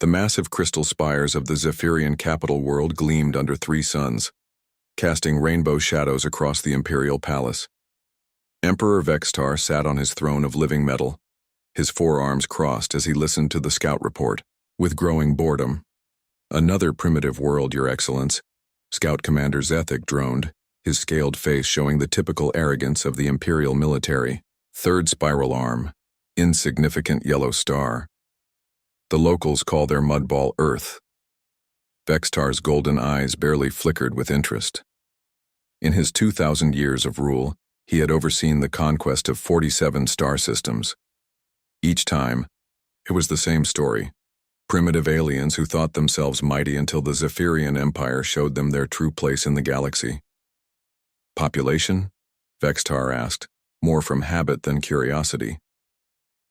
The massive crystal spires of the Zephyrian capital world gleamed under three suns, casting rainbow shadows across the imperial palace. Emperor Vextar sat on his throne of living metal, his forearms crossed as he listened to the scout report, with growing boredom. "Another primitive world, Your Excellence," Scout Commander Zethic droned, his scaled face showing the typical arrogance of the imperial military. "Third spiral arm, insignificant yellow star. The locals call their mudball Earth." Vextar's golden eyes barely flickered with interest. In his 2,000 years of rule, he had overseen the conquest of 47 star systems. Each time, it was the same story. Primitive aliens who thought themselves mighty until the Zephyrian Empire showed them their true place in the galaxy. "Population?" Vextar asked, more from habit than curiosity.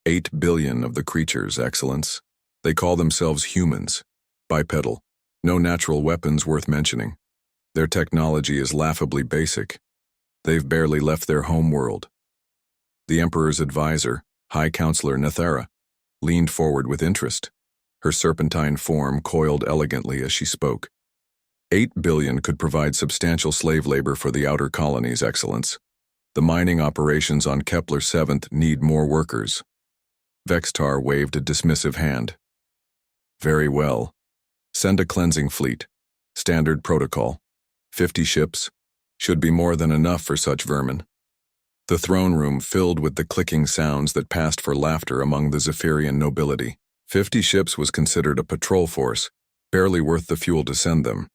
8 billion of the creatures, Excellence. They call themselves humans, bipedal, no natural weapons worth mentioning. Their technology is laughably basic. They've barely left their home world." The Emperor's advisor, High Counselor Nethera, leaned forward with interest. Her serpentine form coiled elegantly as she spoke. 8 billion could provide substantial slave labor for the outer colonies, Excellence. The mining operations on Kepler 7th need more workers. Vextar waved a dismissive hand. "Very well. Send a cleansing fleet. Standard protocol. 50 ships. Should be more than enough for such vermin." The throne room filled with the clicking sounds that passed for laughter among the Zephyrian nobility. 50 ships was considered a patrol force, barely worth the fuel to send them.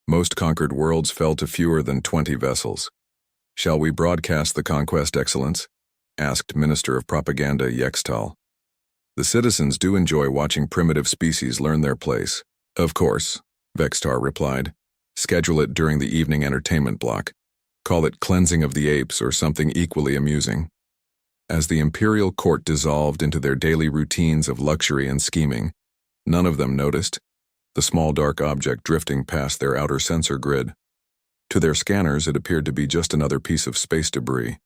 Most conquered worlds fell to fewer than 20 vessels. "Shall we broadcast the conquest, Excellence?" asked Minister of Propaganda Yextal. "The citizens do enjoy watching primitive species learn their place." "Of course," Vextar replied. "Schedule it during the evening entertainment block. Call it Cleansing of the Apes or something equally amusing." As the imperial court dissolved into their daily routines of luxury and scheming, none of them noticed the small dark object drifting past their outer sensor grid. To their scanners, it appeared to be just another piece of space debris.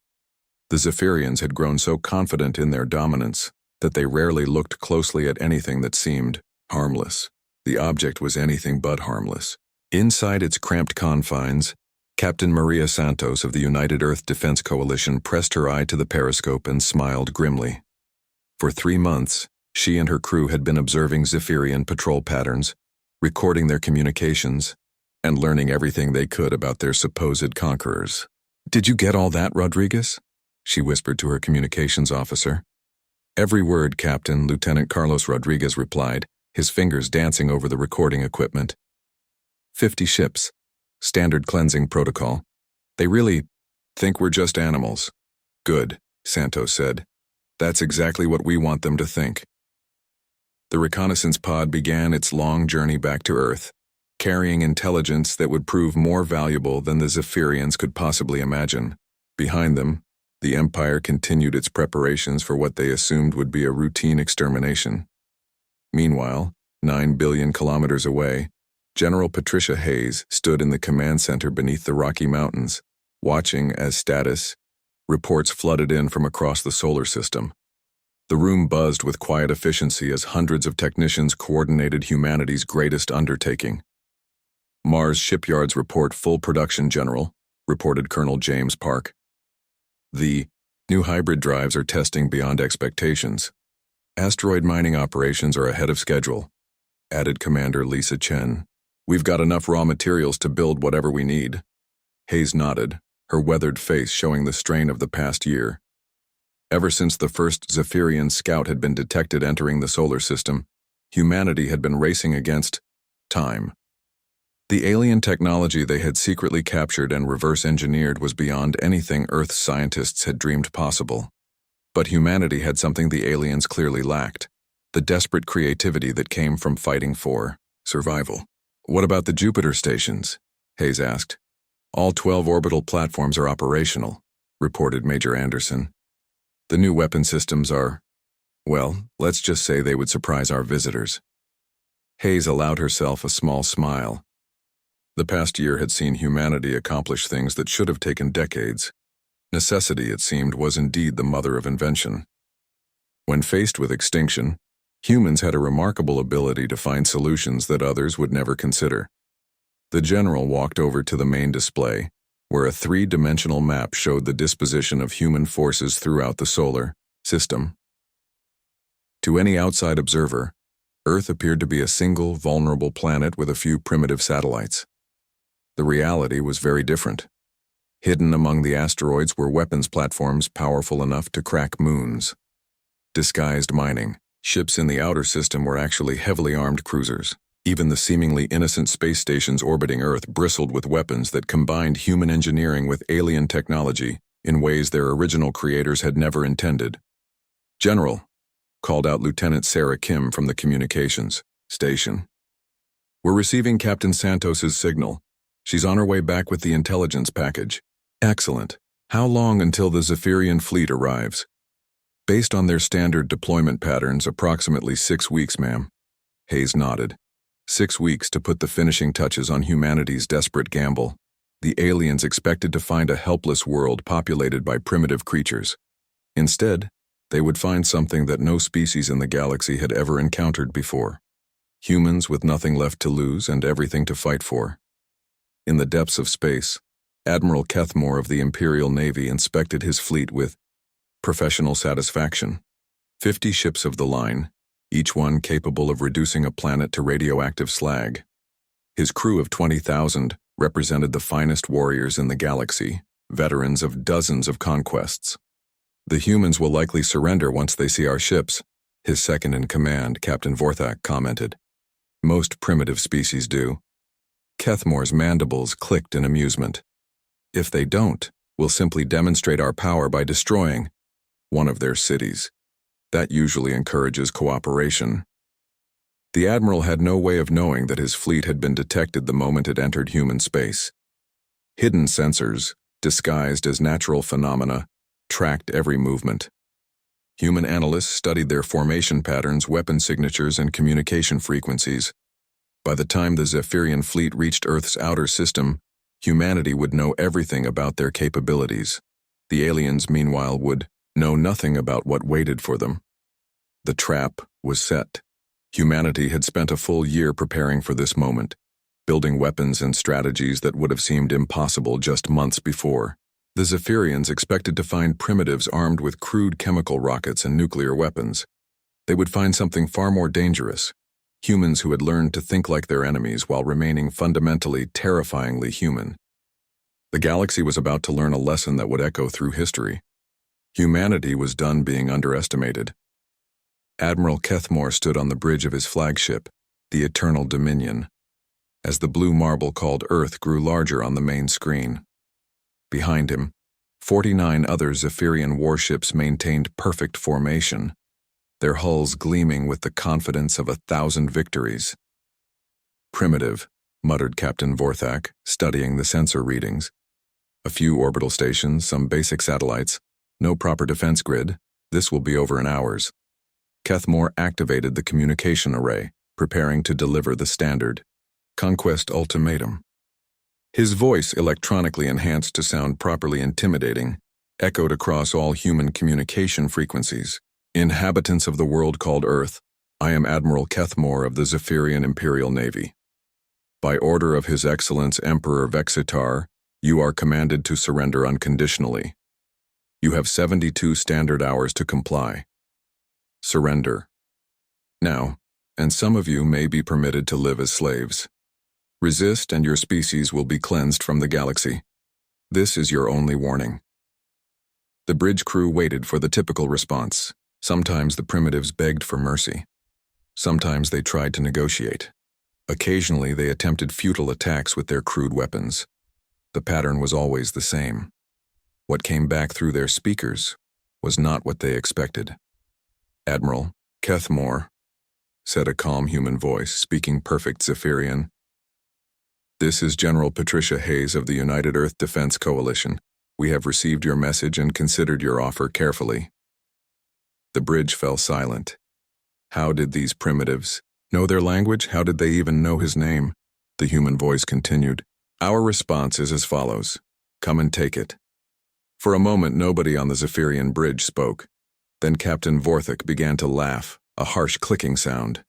The Zephyrians had grown so confident in their dominance that they rarely looked closely at anything that seemed harmless. The object was anything but harmless. Inside its cramped confines, Captain Maria Santos of the United Earth Defense Coalition pressed her eye to the periscope and smiled grimly. For 3 months, she and her crew had been observing Zephyrian patrol patterns, recording their communications, and learning everything they could about their supposed conquerors. "Did you get all that, Rodriguez?" she whispered to her communications officer. "Every word, Captain," Lieutenant Carlos Rodriguez replied, his fingers dancing over the recording equipment. 50 ships. Standard cleansing protocol. They really think we're just animals." "Good," Santos said. "That's exactly what we want them to think." The reconnaissance pod began its long journey back to Earth, carrying intelligence that would prove more valuable than the Zephyrians could possibly imagine. Behind them, the Empire continued its preparations for what they assumed would be a routine extermination. Meanwhile, 9 billion kilometers away, General Patricia Hayes stood in the command center beneath the Rocky Mountains, watching as status reports flooded in from across the solar system. The room buzzed with quiet efficiency as hundreds of technicians coordinated humanity's greatest undertaking. "Mars shipyards report full production, General," reported Colonel James Park. "The new hybrid drives are testing beyond expectations. Asteroid mining operations are ahead of schedule," added Commander Lisa Chen. "We've got enough raw materials to build whatever we need." Hayes nodded, her weathered face showing the strain of the past year. Ever since the first Zephyrian scout had been detected entering the solar system, humanity had been racing against time. The alien technology they had secretly captured and reverse-engineered was beyond anything Earth's scientists had dreamed possible. But humanity had something the aliens clearly lacked: the desperate creativity that came from fighting for survival. "What about the Jupiter stations?" Hayes asked. "All 12 orbital platforms are operational," reported Major Anderson. "The new weapon systems are, well, let's just say they would surprise our visitors." Hayes allowed herself a small smile. The past year had seen humanity accomplish things that should have taken decades. Necessity, it seemed, was indeed the mother of invention. When faced with extinction, Humans had a remarkable ability to find solutions that others would never consider. The general walked over to the main display, where a three-dimensional map showed the disposition of human forces throughout the solar system. To any outside observer, Earth appeared to be a single, vulnerable planet with a few primitive satellites. The reality was very different. Hidden among the asteroids were weapons platforms powerful enough to crack moons. Disguised mining, ships in the outer system were actually heavily armed cruisers. Even the seemingly innocent space stations orbiting Earth bristled with weapons that combined human engineering with alien technology in ways their original creators had never intended. "General," called out Lieutenant Sarah Kim from the communications station. "We're receiving Captain Santos's signal. She's on her way back with the intelligence package." "Excellent. How long until the Zephyrian fleet arrives?" "Based on their standard deployment patterns, approximately 6 weeks, ma'am." Hayes nodded. 6 weeks to put the finishing touches on humanity's desperate gamble. The aliens expected to find a helpless world populated by primitive creatures. Instead, they would find something that no species in the galaxy had ever encountered before. Humans with nothing left to lose and everything to fight for. In the depths of space, Admiral Kethmore of the Imperial Navy inspected his fleet with professional satisfaction. 50 ships of the line, each one capable of reducing a planet to radioactive slag. His crew of 20,000 represented the finest warriors in the galaxy, veterans of dozens of conquests. "The humans will likely surrender once they see our ships," his second-in-command, Captain Vorthak, commented. "Most primitive species do." Kethmore's mandibles clicked in amusement. "If they don't, we'll simply demonstrate our power by destroying one of their cities. That usually encourages cooperation." The Admiral had no way of knowing that his fleet had been detected the moment it entered human space. Hidden sensors, disguised as natural phenomena, tracked every movement. Human analysts studied their formation patterns, weapon signatures, and communication frequencies. By the time the Zephyrian fleet reached Earth's outer system, humanity would know everything about their capabilities. The aliens, meanwhile, would know nothing about what waited for them. The trap was set. Humanity had spent a full year preparing for this moment, building weapons and strategies that would have seemed impossible just months before. The Zephyrians expected to find primitives armed with crude chemical rockets and nuclear weapons. They would find something far more dangerous: humans who had learned to think like their enemies while remaining fundamentally, terrifyingly human. The galaxy was about to learn a lesson that would echo through history. Humanity was done being underestimated. Admiral Kethmore stood on the bridge of his flagship, the Eternal Dominion, as the blue marble called Earth grew larger on the main screen. Behind him, 49 other Zephyrian warships maintained perfect formation, their hulls gleaming with the confidence of 1,000 victories. "Primitive," muttered Captain Vorthak, studying the sensor readings. "A few orbital stations, some basic satellites, no proper defense grid. This will be over in hours." Kethmore activated the communication array, preparing to deliver the standard conquest ultimatum. His voice, electronically enhanced to sound properly intimidating, echoed across all human communication frequencies. "Inhabitants of the world called Earth, I am Admiral Kethmore of the Zephyrian Imperial Navy. By order of His Excellence Emperor Vexitar, you are commanded to surrender unconditionally. You have 72 standard hours to comply. Surrender now, and some of you may be permitted to live as slaves. Resist and your species will be cleansed from the galaxy. This is your only warning." The bridge crew waited for the typical response. Sometimes the primitives begged for mercy. Sometimes they tried to negotiate. Occasionally they attempted futile attacks with their crude weapons. The pattern was always the same. What came back through their speakers was not what they expected. "Admiral Kethmore," said a calm human voice, speaking perfect Zephyrian. "This is General Patricia Hayes of the United Earth Defense Coalition. We have received your message and considered your offer carefully." The bridge fell silent. How did these primitives know their language? How did they even know his name? The human voice continued. "Our response is as follows. Come and take it." For a moment, nobody on the Zephyrian bridge spoke. Then Captain Vorthak began to laugh, a harsh clicking sound.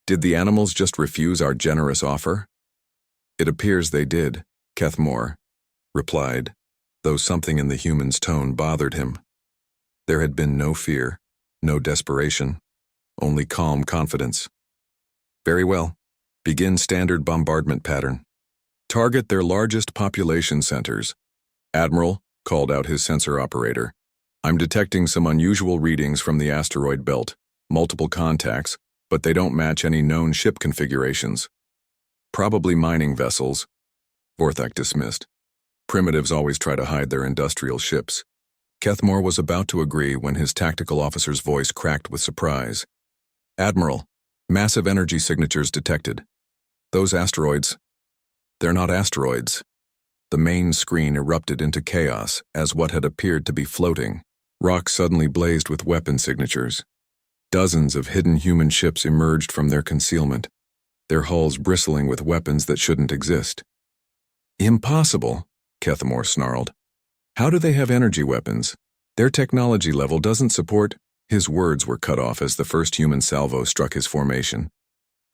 Did the animals just refuse our generous offer? It appears they did, Kethmore replied, though something in the human's tone bothered him. There had been no fear, no desperation, only calm confidence. Very well. Begin standard bombardment pattern. Target their largest population centers. Admiral, called out his sensor operator. I'm detecting some unusual readings from the asteroid belt, multiple contacts, but they don't match any known ship configurations. Probably mining vessels, Vorthak dismissed. Primitives always try to hide their industrial ships. Kethmore was about to agree when his tactical officer's voice cracked with surprise. Admiral, massive energy signatures detected. Those asteroids, they're not asteroids. The main screen erupted into chaos as what had appeared to be floating. Rock suddenly blazed with weapon signatures. Dozens of hidden human ships emerged from their concealment, their hulls bristling with weapons that shouldn't exist. Impossible, Kethmore snarled. How do they have energy weapons? Their technology level doesn't support. His words were cut off as the first human salvo struck his formation.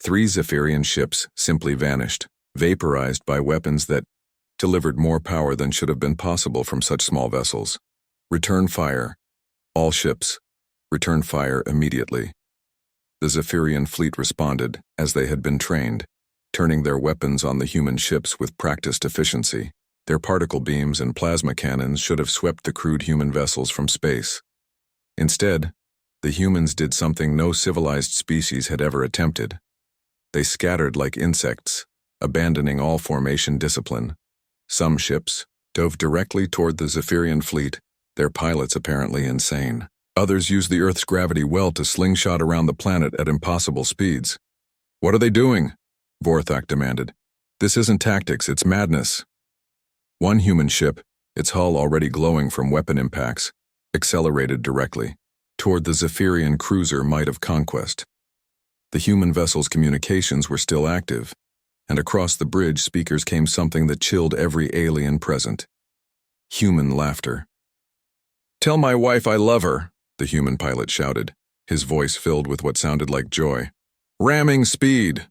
3 Zephyrian ships simply vanished, vaporized by weapons that delivered more power than should have been possible from such small vessels. Return fire. All ships. Return fire immediately. The Zephyrian fleet responded, as they had been trained, turning their weapons on the human ships with practiced efficiency. Their particle beams and plasma cannons should have swept the crude human vessels from space. Instead, the humans did something no civilized species had ever attempted. They scattered like insects, abandoning all formation discipline. Some ships dove directly toward the Zephyrian fleet, their pilots apparently insane. Others used the Earth's gravity well to slingshot around the planet at impossible speeds. What are they doing? Vorthak demanded. This isn't tactics, it's madness. One human ship, its hull already glowing from weapon impacts, accelerated directly toward the Zephyrian cruiser Might of Conquest. The human vessel's communications were still active, and across the bridge speakers came something that chilled every alien present. Human laughter. Tell my wife I love her, the human pilot shouted, his voice filled with what sounded like joy. Ramming speed!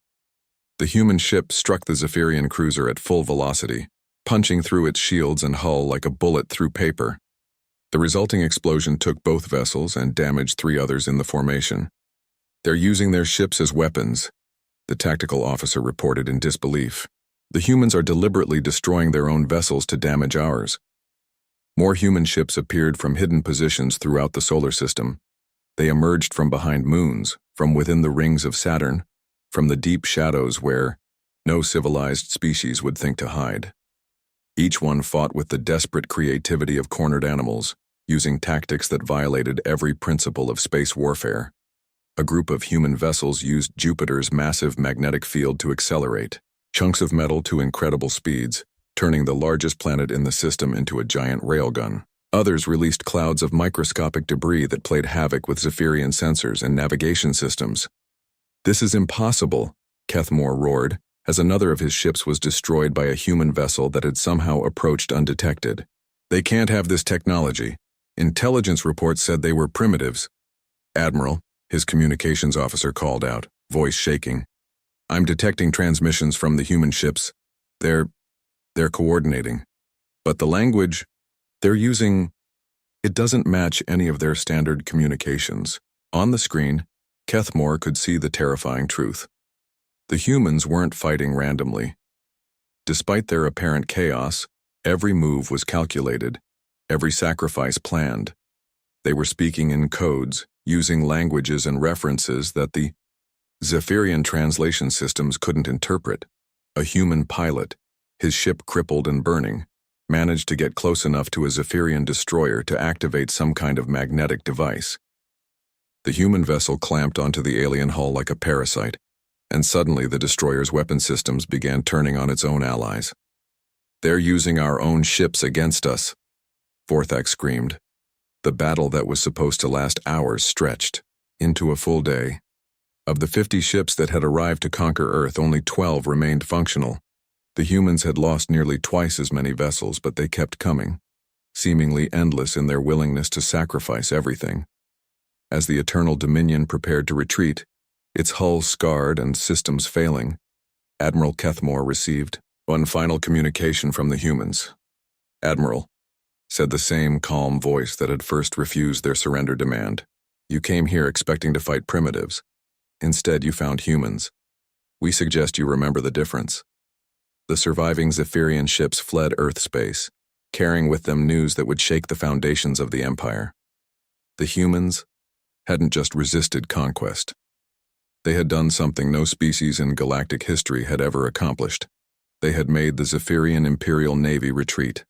The human ship struck the Zephyrian cruiser at full velocity, punching through its shields and hull like a bullet through paper. The resulting explosion took both vessels and damaged 3 others in the formation. They're using their ships as weapons, the tactical officer reported in disbelief. The humans are deliberately destroying their own vessels to damage ours. More human ships appeared from hidden positions throughout the solar system. They emerged from behind moons, from within the rings of Saturn, from the deep shadows where no civilized species would think to hide. Each one fought with the desperate creativity of cornered animals, using tactics that violated every principle of space warfare. A group of human vessels used Jupiter's massive magnetic field to accelerate chunks of metal to incredible speeds, turning the largest planet in the system into a giant railgun. Others released clouds of microscopic debris that played havoc with Zephyrian sensors and navigation systems. This is impossible, Kethmore roared, as another of his ships was destroyed by a human vessel that had somehow approached undetected. They can't have this technology. Intelligence reports said they were primitives. Admiral, his communications officer called out, voice shaking. I'm detecting transmissions from the human ships. They're coordinating. But the language they're using, it doesn't match any of their standard communications. On the screen, Kethmore could see the terrifying truth. The humans weren't fighting randomly. Despite their apparent chaos, every move was calculated, every sacrifice planned. They were speaking in codes, using languages and references that the Zephyrian translation systems couldn't interpret. A human pilot, his ship crippled and burning, managed to get close enough to a Zephyrian destroyer to activate some kind of magnetic device. The human vessel clamped onto the alien hull like a parasite, and suddenly the destroyer's weapon systems began turning on its own allies. They're using our own ships against us, Vorthak screamed. The battle that was supposed to last hours stretched into a full day. Of the 50 ships that had arrived to conquer Earth, only 12 remained functional. The humans had lost nearly twice as many vessels, but they kept coming, seemingly endless in their willingness to sacrifice everything. As the Eternal Dominion prepared to retreat, its hull scarred and systems failing, Admiral Kethmore received one final communication from the humans. "Admiral," said the same calm voice that had first refused their surrender demand, "you came here expecting to fight primitives. Instead, you found humans. We suggest you remember the difference." The surviving Zephyrian ships fled Earth space, carrying with them news that would shake the foundations of the Empire. The humans hadn't just resisted conquest. They had done something no species in galactic history had ever accomplished. They had made the Zephyrian Imperial Navy retreat.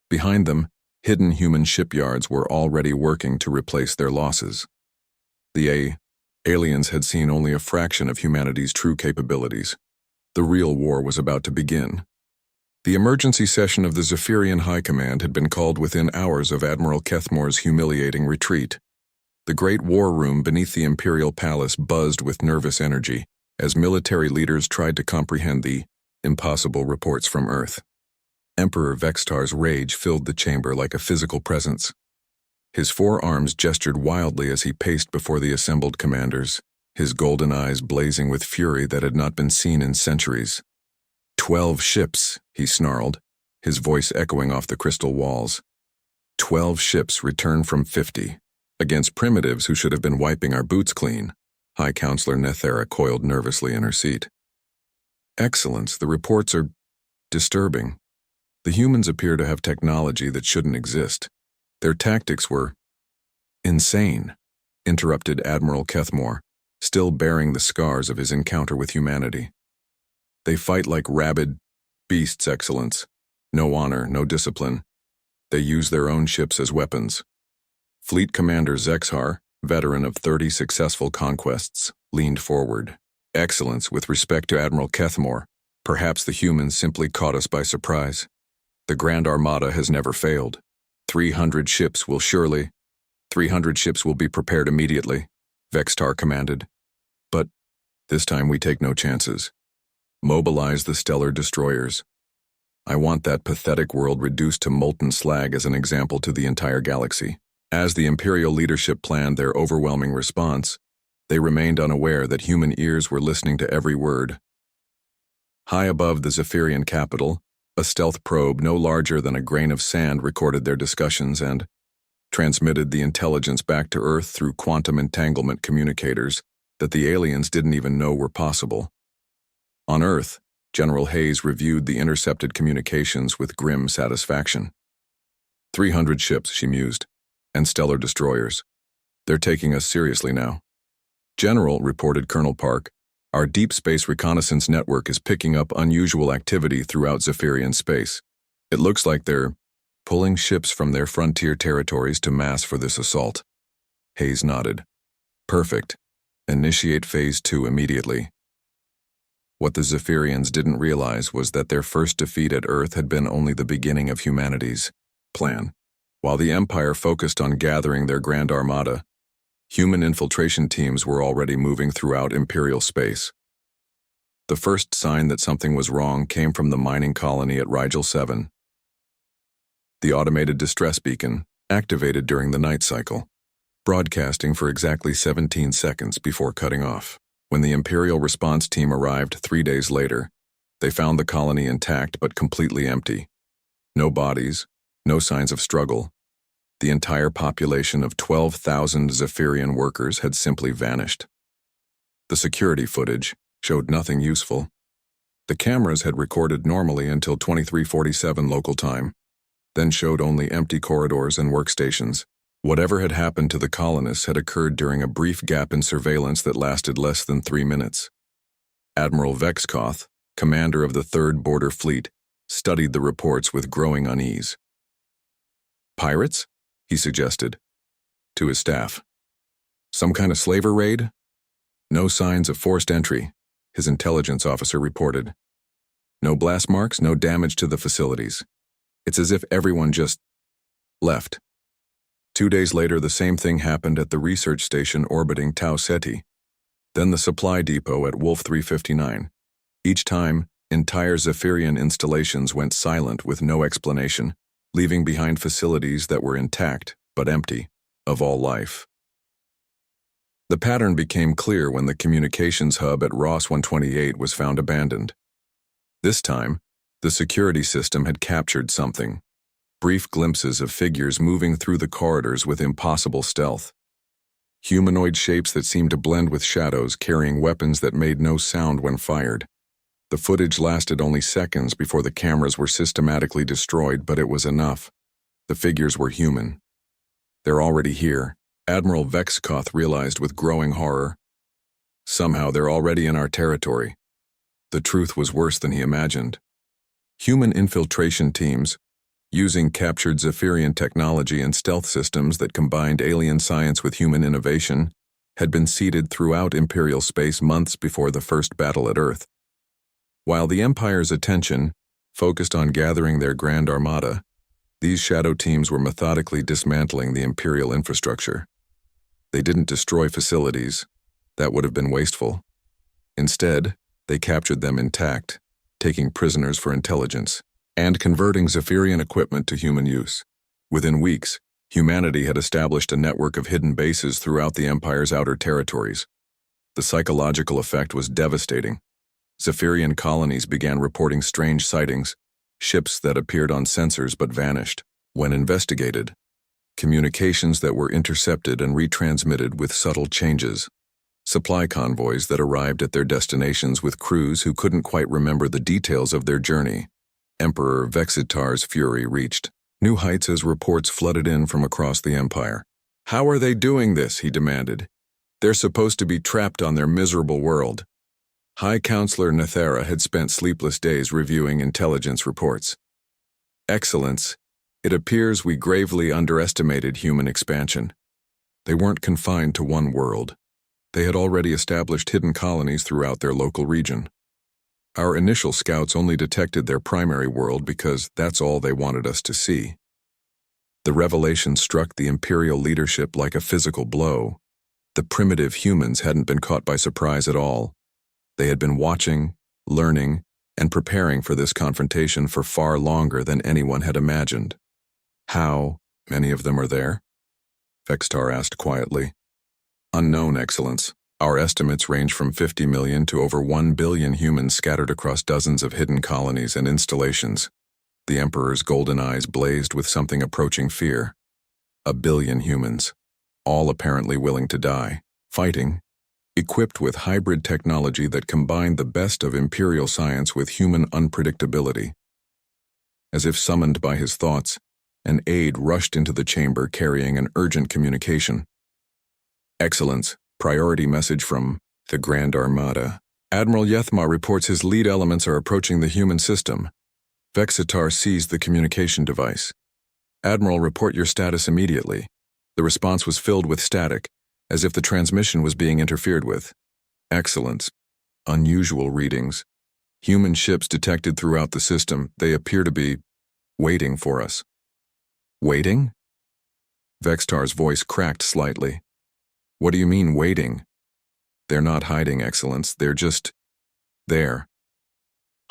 Behind them, hidden human shipyards were already working to replace their losses. The aliens had seen only a fraction of humanity's true capabilities. The real war was about to begin. The emergency session of the Zephyrian High Command had been called within hours of Admiral Kethmore's humiliating retreat. The great war room beneath the Imperial Palace buzzed with nervous energy as military leaders tried to comprehend the impossible reports from Earth. Emperor Vextar's rage filled the chamber like a physical presence. His four arms gestured wildly as he paced before the assembled commanders, his golden eyes blazing with fury that had not been seen in centuries. 12 ships, he snarled, his voice echoing off the crystal walls. 12 ships returned from 50. Against primitives who should have been wiping our boots clean. High Counselor Nethera coiled nervously in her seat. "Excellence, the reports are disturbing. The humans appear to have technology that shouldn't exist. Their tactics were insane," interrupted Admiral Kethmore, still bearing the scars of his encounter with humanity. "They fight like rabid beasts, Excellence. No honor, no discipline. They use their own ships as weapons." Fleet Commander Zexhar, veteran of 30 successful conquests, leaned forward. "Excellence, with respect to Admiral Kethmore, perhaps the humans simply caught us by surprise. The Grand Armada has never failed. 300 ships will be prepared immediately," Vextar commanded. "But this time we take no chances. Mobilize the stellar destroyers. I want that pathetic world reduced to molten slag as an example to the entire galaxy." As the Imperial leadership planned their overwhelming response, they remained unaware that human ears were listening to every word. High above the Zephyrian capital, a stealth probe no larger than a grain of sand recorded their discussions and transmitted the intelligence back to Earth through quantum entanglement communicators that the aliens didn't even know were possible. On Earth, General Hayes reviewed the intercepted communications with grim satisfaction. 300 ships, she mused, and stellar destroyers. They're taking us seriously now. "General," reported Colonel Park, "our deep space reconnaissance network is picking up unusual activity throughout Zephyrian space. It looks like they're pulling ships from their frontier territories to mass for this assault." Hayes nodded. "Perfect. Initiate Phase 2 immediately." What the Zephyrians didn't realize was that their first defeat at Earth had been only the beginning of humanity's plan. While the Empire focused on gathering their Grand Armada, human infiltration teams were already moving throughout Imperial space. The first sign that something was wrong came from the mining colony at Rigel 7. The automated distress beacon, activated during the night cycle, broadcasting for exactly 17 seconds before cutting off. When the Imperial response team arrived 3 days later, they found the colony intact but completely empty. No bodies, no signs of struggle. The entire population of 12,000 Zephyrian workers had simply vanished. The security footage showed nothing useful. The cameras had recorded normally until 23:47 local time, then showed only empty corridors and workstations. Whatever had happened to the colonists had occurred during a brief gap in surveillance that lasted less than 3 minutes. Admiral Vexkoth, commander of the 3rd Border Fleet, studied the reports with growing unease. "Pirates?" he suggested to his staff. "Some kind of slaver raid?" "No signs of forced entry," his intelligence officer reported. "No blast marks, no damage to the facilities. It's as if everyone just left." 2 days later, the same thing happened at the research station orbiting Tau Ceti, then the supply depot at Wolf 359. Each time, entire Zephyrian installations went silent with no explanation, leaving behind facilities that were intact but empty of all life. The pattern became clear when the communications hub at Ross 128 was found abandoned. This time, the security system had captured something. Brief glimpses of figures moving through the corridors with impossible stealth. Humanoid shapes that seemed to blend with shadows, carrying weapons that made no sound when fired. The footage lasted only seconds before the cameras were systematically destroyed, but it was enough. The figures were human. They're already here, Admiral Vexkoth realized with growing horror. Somehow they're already in our territory. The truth was worse than he imagined. Human infiltration teams, using captured Zephyrian technology and stealth systems that combined alien science with human innovation, had been seeded throughout Imperial space months before the first battle at Earth. While the Empire's attention focused on gathering their Grand Armada, these shadow teams were methodically dismantling the Imperial infrastructure. They didn't destroy facilities. That would have been wasteful. Instead, they captured them intact, taking prisoners for intelligence, and converting Zephyrian equipment to human use. Within weeks, humanity had established a network of hidden bases throughout the Empire's outer territories. The psychological effect was devastating. Zephyrian colonies began reporting strange sightings, ships that appeared on sensors but vanished. When investigated, communications that were intercepted and retransmitted with subtle changes, supply convoys that arrived at their destinations with crews who couldn't quite remember the details of their journey. Emperor Vexitar's fury reached new heights as reports flooded in from across the Empire. "How are they doing this?" he demanded. "They're supposed to be trapped on their miserable world." High Counselor Nethera had spent sleepless days reviewing intelligence reports. "Excellence, it appears we gravely underestimated human expansion. They weren't confined to one world. They had already established hidden colonies throughout their local region. Our initial scouts only detected their primary world because that's all they wanted us to see." The revelation struck the Imperial leadership like a physical blow. The primitive humans hadn't been caught by surprise at all. They had been watching, learning, and preparing for this confrontation for far longer than anyone had imagined. "How many of them are there?" Vextar asked quietly. "Unknown, Excellence. Our estimates range from 50 million to over 1 billion humans scattered across dozens of hidden colonies and installations." The Emperor's golden eyes blazed with something approaching fear. 1 billion humans, all apparently willing to die, fighting, equipped with hybrid technology that combined the best of Imperial science with human unpredictability. As if summoned by his thoughts, an aide rushed into the chamber carrying an urgent communication. "Excellence, priority message from the Grand Armada. Admiral Yethma reports his lead elements are approaching the human system." Vexitar seized the communication device. "Admiral, report your status immediately." The response was filled with static, as if the transmission was being interfered with. "Excellence. Unusual readings. Human ships detected throughout the system. They appear to be waiting for us." "Waiting?" Vextar's voice cracked slightly. "What do you mean, waiting?" "They're not hiding, Excellence. They're just there.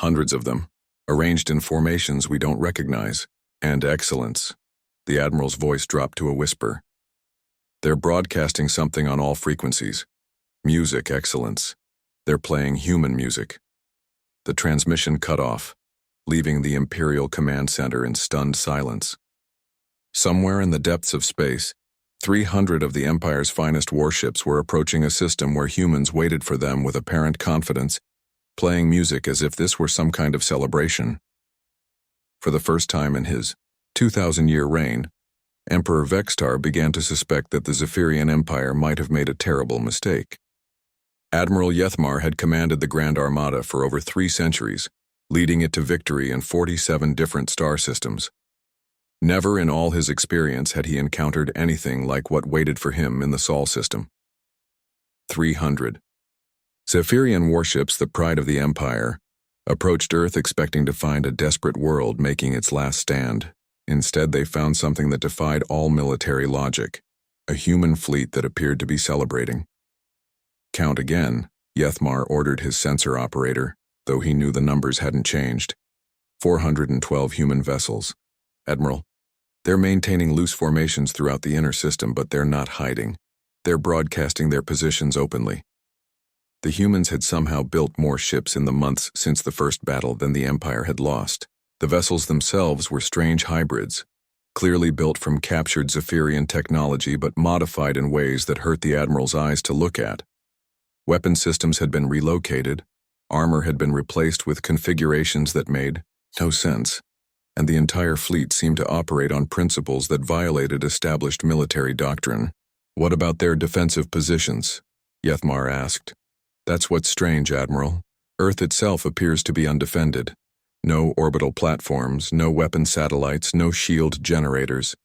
Hundreds of them, arranged in formations we don't recognize. And Excellence." The Admiral's voice dropped to a whisper. "They're broadcasting something on all frequencies. Music, Excellence. They're playing human music." The transmission cut off, leaving the Imperial Command Center in stunned silence. Somewhere in the depths of space, 300 of the Empire's finest warships were approaching a system where humans waited for them with apparent confidence, playing music as if this were some kind of celebration. For the first time in his 2,000-year reign, Emperor Vextar began to suspect that the Zephyrian Empire might have made a terrible mistake. Admiral Yethmar had commanded the Grand Armada for over 3 centuries, leading it to victory in 47 different star systems. Never in all his experience had he encountered anything like what waited for him in the Sol system. 300. Zephyrian warships, the pride of the Empire, approached Earth expecting to find a desperate world making its last stand. Instead, they found something that defied all military logic, a human fleet that appeared to be celebrating. "Count again," Yethmar ordered his sensor operator, though he knew the numbers hadn't changed. 412 human vessels. "Admiral, they're maintaining loose formations throughout the inner system, but they're not hiding. They're broadcasting their positions openly. The humans had somehow built more ships in the months since the first battle than the Empire had lost. The vessels themselves were strange hybrids, clearly built from captured Zephyrian technology but modified in ways that hurt the Admiral's eyes to look at. Weapon systems had been relocated, armor had been replaced with configurations that made no sense, and the entire fleet seemed to operate on principles that violated established military doctrine. "What about their defensive positions?" Yethmar asked. "That's what's strange, Admiral. Earth itself appears to be undefended. No orbital platforms, no weapon satellites, no shield generators.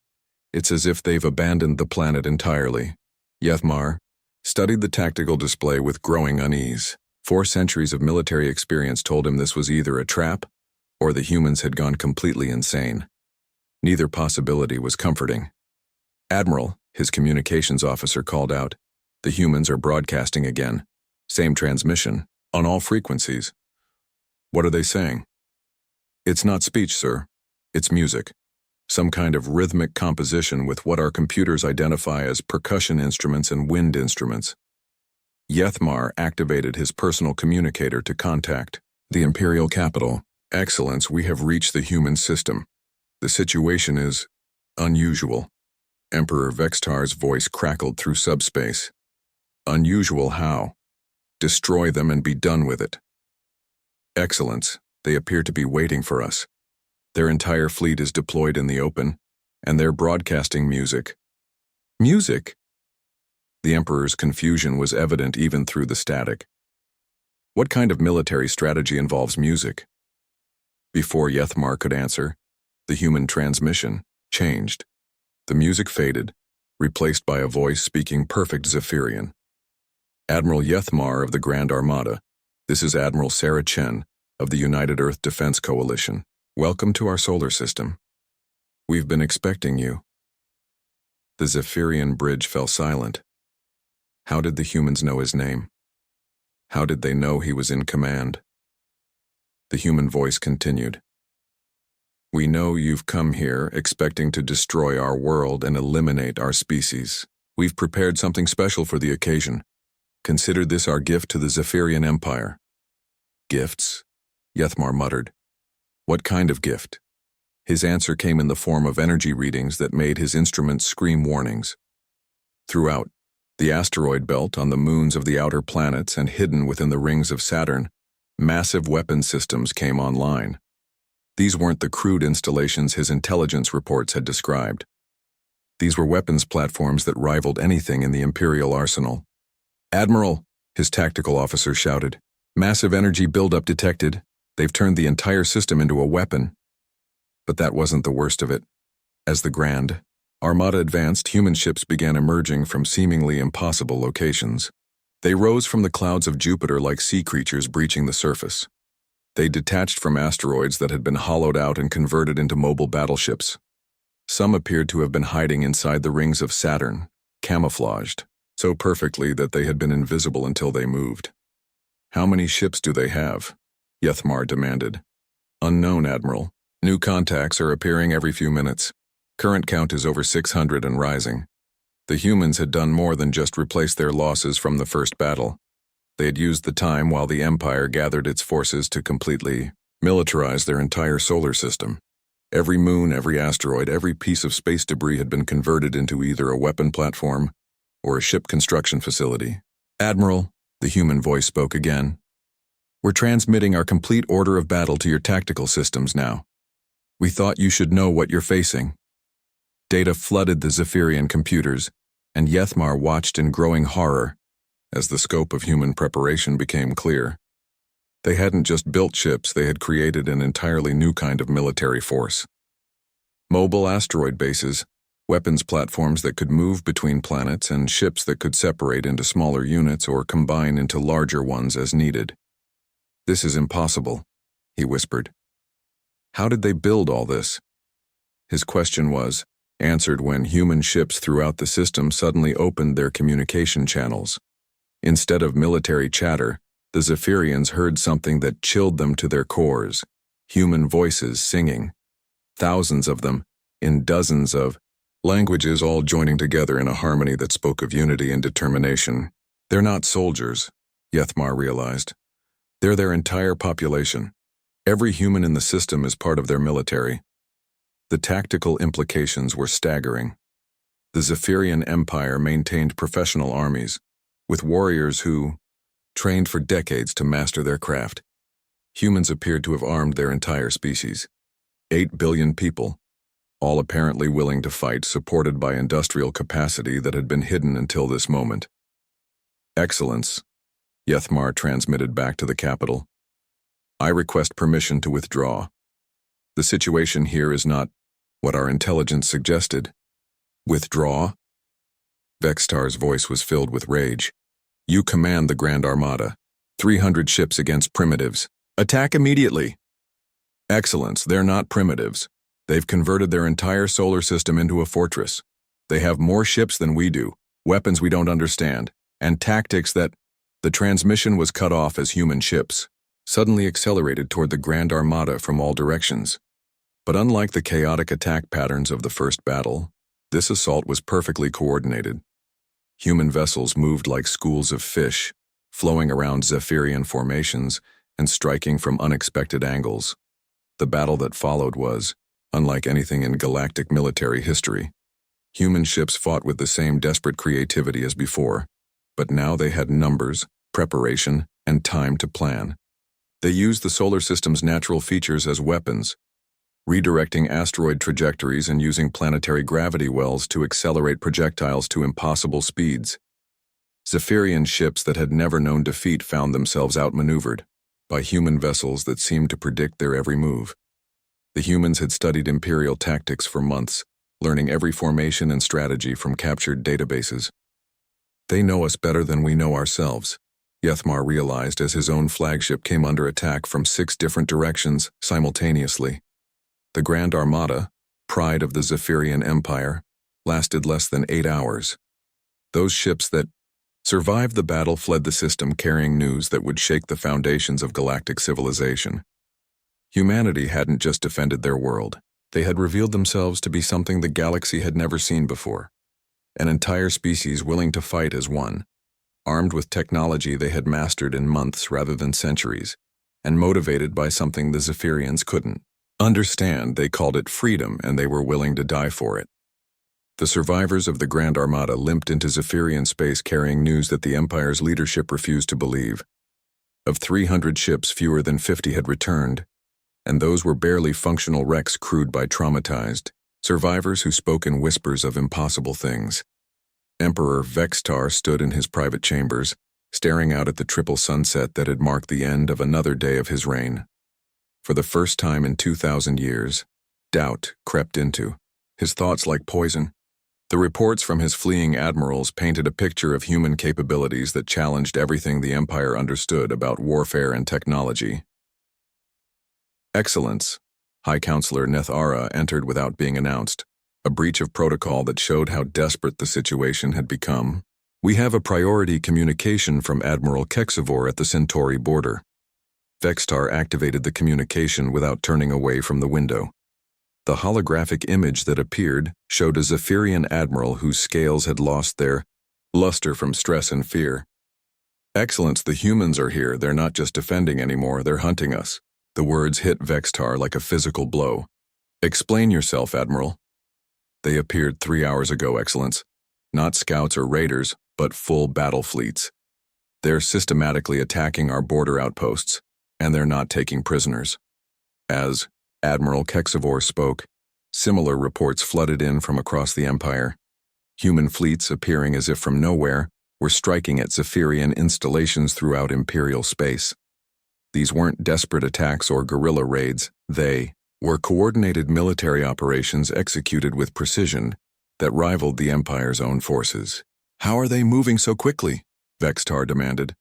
It's as if they've abandoned the planet entirely." Yethmar studied the tactical display with growing unease. 4 centuries of military experience told him this was either a trap or the humans had gone completely insane. Neither possibility was comforting. "Admiral," his communications officer called out, "the humans are broadcasting again. Same transmission, on all frequencies." "What are they saying?" "It's not speech, sir. It's music. Some kind of rhythmic composition with what our computers identify as percussion instruments and wind instruments." Yethmar activated his personal communicator to contact the Imperial capital. "Excellence, we have reached the human system. The situation is unusual." Emperor Vextar's voice crackled through subspace. "Unusual how? Destroy them and be done with it." "Excellence, they appear to be waiting for us. Their entire fleet is deployed in the open, and they're broadcasting music." "Music?" The Emperor's confusion was evident even through the static. "What kind of military strategy involves music?" Before Yethmar could answer, the human transmission changed. The music faded, replaced by a voice speaking perfect Zephyrian. "Admiral Yethmar of the Grand Armada, this is Admiral Sarah Chen of the United Earth Defense Coalition. Welcome to our solar system. We've been expecting you." The Zephyrian bridge fell silent. How did the humans know his name? How did they know he was in command? The human voice continued. "We know you've come here expecting to destroy our world and eliminate our species. We've prepared something special for the occasion. Consider this our gift to the Zephyrian Empire." "Gifts?" Yethmar muttered. "What kind of gift?" His answer came in the form of energy readings that made his instruments scream warnings. Throughout the asteroid belt, on the moons of the outer planets and hidden within the rings of Saturn, massive weapon systems came online. These weren't the crude installations his intelligence reports had described. These were weapons platforms that rivaled anything in the Imperial arsenal. "Admiral," his tactical officer shouted, "massive energy buildup detected. They've turned the entire system into a weapon." But that wasn't the worst of it. As the Grand Armada advanced, human ships began emerging from seemingly impossible locations. They rose from the clouds of Jupiter like sea creatures breaching the surface. They detached from asteroids that had been hollowed out and converted into mobile battleships. Some appeared to have been hiding inside the rings of Saturn, camouflaged so perfectly that they had been invisible until they moved. "How many ships do they have?" Yethmar demanded. "Unknown, Admiral. New contacts are appearing every few minutes. Current count is over 600 and rising." The humans had done more than just replace their losses from the first battle. They had used the time while the Empire gathered its forces to completely militarize their entire solar system. Every moon, every asteroid, every piece of space debris had been converted into either a weapon platform or a ship construction facility. "Admiral," the human voice spoke again, "we're transmitting our complete order of battle to your tactical systems now. We thought you should know what you're facing." Data flooded the Zephyrian computers, and Yethmar watched in growing horror as the scope of human preparation became clear. They hadn't just built ships, they had created an entirely new kind of military force. Mobile asteroid bases, weapons platforms that could move between planets, and ships that could separate into smaller units or combine into larger ones as needed. "This is impossible," he whispered. "How did they build all this?" His question was answered when human ships throughout the system suddenly opened their communication channels. Instead of military chatter, the Zephyrians heard something that chilled them to their cores: human voices singing. Thousands of them, in dozens of languages all joining together in a harmony that spoke of unity and determination. They're not soldiers, Yethmar realized. They're their entire population. Every human in the system is part of their military. The tactical implications were staggering. The Zephyrian Empire maintained professional armies, with warriors who trained for decades to master their craft. Humans appeared to have armed their entire species. 8 billion people, all apparently willing to fight, supported by industrial capacity that had been hidden until this moment. Excellence, Yethmar transmitted back to the capital. I request permission to withdraw. The situation here is not what our intelligence suggested. Withdraw? Vextar's voice was filled with rage. You command the Grand Armada. 300 ships against primitives. Attack immediately. Excellence, they're not primitives. They've converted their entire solar system into a fortress. They have more ships than we do, weapons we don't understand, and tactics that... The transmission was cut off as human ships suddenly accelerated toward the Grand Armada from all directions. But unlike the chaotic attack patterns of the first battle, this assault was perfectly coordinated. Human vessels moved like schools of fish, flowing around Zephyrian formations and striking from unexpected angles. The battle that followed was, unlike anything in galactic military history. Human ships fought with the same desperate creativity as before, but now they had numbers, preparation, and time to plan. They used the solar system's natural features as weapons, redirecting asteroid trajectories and using planetary gravity wells to accelerate projectiles to impossible speeds. Zephyrian ships that had never known defeat found themselves outmaneuvered by human vessels that seemed to predict their every move. The humans had studied Imperial tactics for months, learning every formation and strategy from captured databases. They know us better than we know ourselves, Yethmar realized as his own flagship came under attack from 6 different directions simultaneously. The Grand Armada, pride of the Zephyrian Empire, lasted less than 8 hours. Those ships that survived the battle fled the system carrying news that would shake the foundations of galactic civilization. Humanity hadn't just defended their world. They had revealed themselves to be something the galaxy had never seen before. An entire species willing to fight as one, armed with technology they had mastered in months rather than centuries, and motivated by something the Zephyrians couldn't understand. They called it freedom, and they were willing to die for it. The survivors of the Grand Armada limped into Zephyrian space carrying news that the Empire's leadership refused to believe. Of 300 ships, fewer than 50 had returned, and those were barely functional wrecks crewed by traumatized survivors who spoke in whispers of impossible things. Emperor Vextar stood in his private chambers, staring out at the triple sunset that had marked the end of another day of his reign. For the first time in 2,000 years, doubt crept into his thoughts like poison. The reports from his fleeing admirals painted a picture of human capabilities that challenged everything the Empire understood about warfare and technology. Excellence, High Counselor Nethara entered without being announced, a breach of protocol that showed how desperate the situation had become. We have a priority communication from Admiral Kexivor at the Centauri border. Vextar activated the communication without turning away from the window. The holographic image that appeared showed a Zephyrian admiral whose scales had lost their luster from stress and fear. Excellence, the humans are here. They're not just defending anymore, they're hunting us. The words hit Vextar like a physical blow. Explain yourself, Admiral. They appeared 3 hours ago, Excellence. Not scouts or raiders, but full battle fleets. They're systematically attacking our border outposts, and they're not taking prisoners. As Admiral Kexivor spoke, similar reports flooded in from across the Empire. Human fleets, appearing as if from nowhere, were striking at Zephyrian installations throughout Imperial space. These weren't desperate attacks or guerrilla raids. They were coordinated military operations executed with precision that rivaled the Empire's own forces. How are they moving so quickly? Vextar demanded.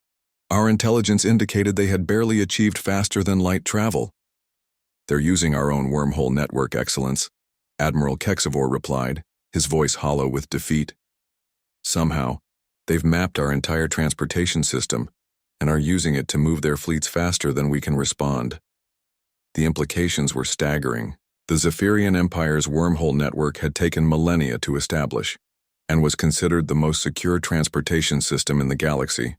Our intelligence indicated they had barely achieved faster than light travel. They're using our own wormhole network, Excellence, Admiral Kexivor replied, his voice hollow with defeat. Somehow, they've mapped our entire transportation system and are using it to move their fleets faster than we can respond. The implications were staggering. The Zephyrian Empire's wormhole network had taken millennia to establish, and was considered the most secure transportation system in the galaxy.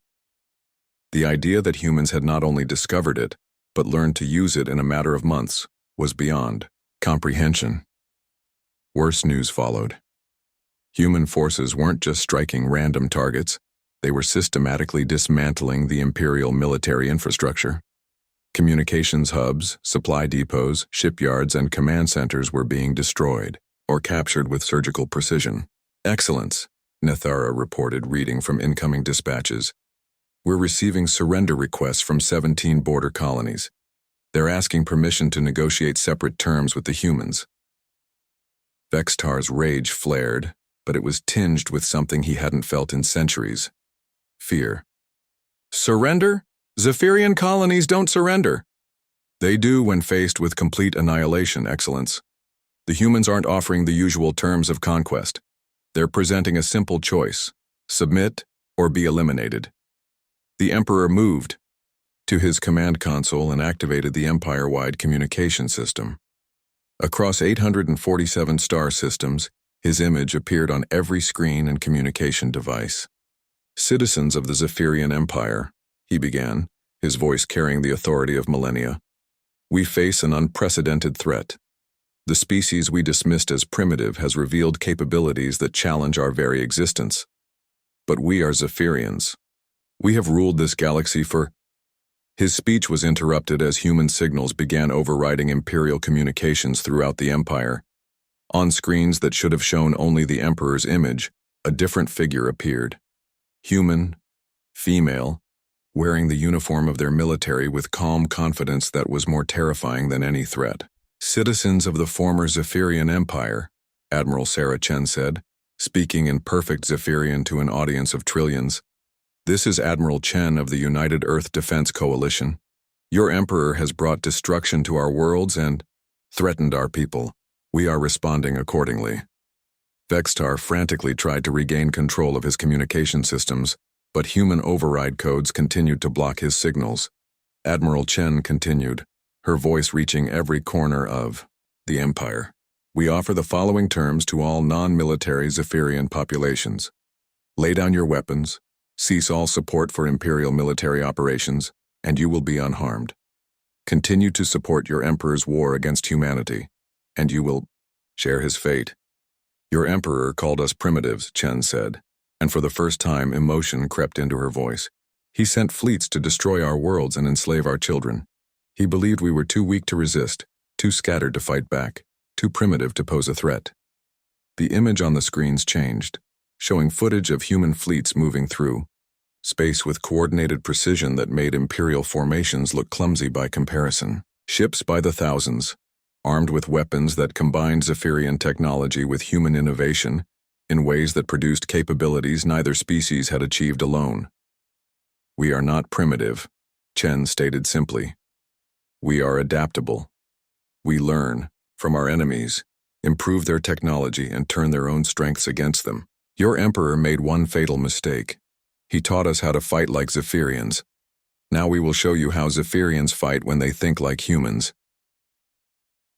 The idea that humans had not only discovered it, but learned to use it in a matter of months, was beyond comprehension. Worse news followed. Human forces weren't just striking random targets, they were systematically dismantling the Imperial military infrastructure. Communications hubs, supply depots, shipyards, and command centers were being destroyed, or captured with surgical precision. "Excellence," Nethara reported, reading from incoming dispatches. "We're receiving surrender requests from 17 border colonies. They're asking permission to negotiate separate terms with the humans." Vextar's rage flared, but it was tinged with something he hadn't felt in centuries: fear. "Surrender? Zephyrian colonies don't surrender." "They do when faced with complete annihilation, Excellence. The humans aren't offering the usual terms of conquest. They're presenting a simple choice: submit or be eliminated." The Emperor moved to his command console and activated the Empire-wide communication system. Across 847 star systems, his image appeared on every screen and communication device. "Citizens of the Zephyrian Empire," he began, his voice carrying the authority of millennia, "we face an unprecedented threat. The species we dismissed as primitive has revealed capabilities that challenge our very existence. But we are Zephyrians. We have ruled this galaxy for—" His speech was interrupted as human signals began overriding Imperial communications throughout the Empire. On screens that should have shown only the Emperor's image, a different figure appeared. Human, female, wearing the uniform of their military with calm confidence that was more terrifying than any threat. "Citizens of the former Zephyrian Empire," Admiral Sarah Chen said, speaking in perfect Zephyrian to an audience of trillions. "This is Admiral Chen of the United Earth Defense Coalition. Your Emperor has brought destruction to our worlds and threatened our people. We are responding accordingly." Vextar frantically tried to regain control of his communication systems, but human override codes continued to block his signals. Admiral Chen continued, her voice reaching every corner of the Empire. "We offer the following terms to all non-military Zephyrian populations. Lay down your weapons, cease all support for Imperial military operations, and you will be unharmed. Continue to support your Emperor's war against humanity, and you will share his fate." "Your Emperor called us primitives," Chen said, and for the first time emotion crept into her voice. "He sent fleets to destroy our worlds and enslave our children. He believed we were too weak to resist, too scattered to fight back, too primitive to pose a threat." The image on the screens changed, showing footage of human fleets moving through space with coordinated precision that made Imperial formations look clumsy by comparison. Ships by the thousands, armed with weapons that combined Zephyrian technology with human innovation in ways that produced capabilities neither species had achieved alone. "We are not primitive," Chen stated simply. "We are adaptable. We learn from our enemies, improve their technology, and turn their own strengths against them. Your Emperor made one fatal mistake. He taught us how to fight like Zephyrians. Now we will show you how Zephyrians fight when they think like humans."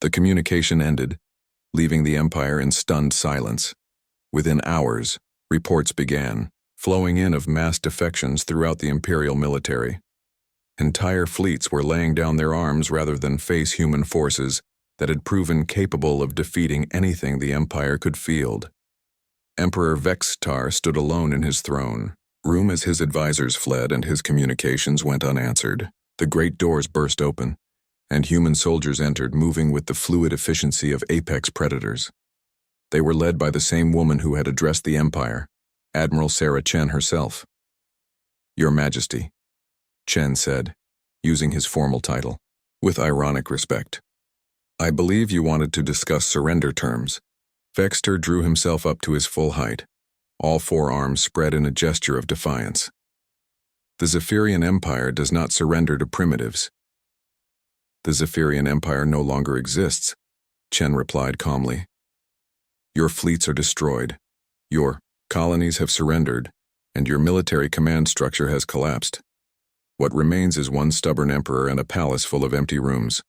The communication ended, leaving the Empire in stunned silence. Within hours, reports began flowing in of mass defections throughout the Imperial military. Entire fleets were laying down their arms rather than face human forces that had proven capable of defeating anything the Empire could field. Emperor Vextar stood alone in his throne room as his advisors fled and his communications went unanswered. The great doors burst open, and human soldiers entered, moving with the fluid efficiency of apex predators. They were led by the same woman who had addressed the Empire, Admiral Sarah Chen herself. "Your Majesty," Chen said, using his formal title, with ironic respect. "I believe you wanted to discuss surrender terms." Vextar drew himself up to his full height, all four arms spread in a gesture of defiance. "The Zephyrian Empire does not surrender to primitives." "The Zephyrian Empire no longer exists," Chen replied calmly. "Your fleets are destroyed, your colonies have surrendered, and your military command structure has collapsed. What remains is one stubborn emperor and a palace full of empty rooms."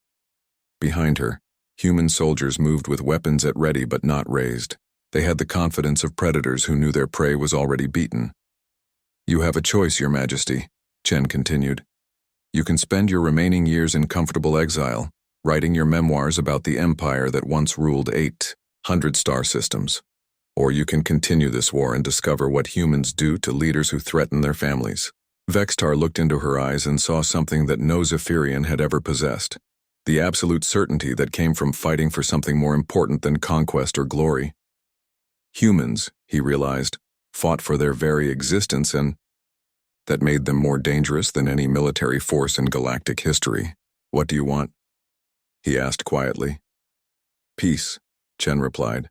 Behind her, Human soldiers moved with weapons at ready but not raised. They had the confidence of predators who knew their prey was already beaten. "You have a choice, Your Majesty," Chen continued. "You can spend your remaining years in comfortable exile, writing your memoirs about the empire that once ruled 800 star systems. Or you can continue this war and discover what humans do to leaders who threaten their families." Vextar looked into her eyes and saw something that no Zephyrian had ever possessed. The absolute certainty that came from fighting for something more important than conquest or glory. Humans, he realized, fought for their very existence, and that made them more dangerous than any military force in galactic history. "What do you want?" he asked quietly. "Peace," Chen replied.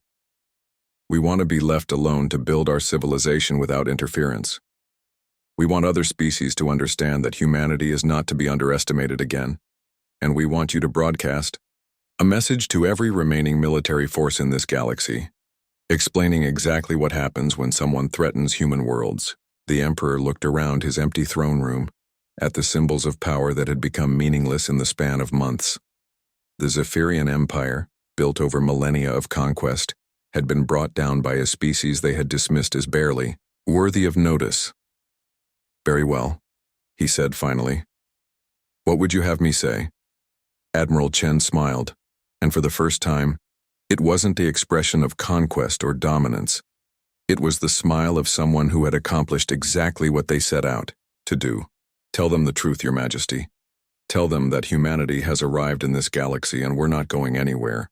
"We want to be left alone to build our civilization without interference. We want other species to understand that humanity is not to be underestimated again, and we want you to broadcast a message to every remaining military force in this galaxy, explaining exactly what happens when someone threatens human worlds." The Emperor looked around his empty throne room, at the symbols of power that had become meaningless in the span of months. The Zephyrian Empire, built over millennia of conquest, had been brought down by a species they had dismissed as barely worthy of notice. "Very well," he said finally. "What would you have me say?" Admiral Chen smiled, and for the first time, it wasn't the expression of conquest or dominance. It was the smile of someone who had accomplished exactly what they set out to do. "Tell them the truth, Your Majesty. Tell them that humanity has arrived in this galaxy and we're not going anywhere.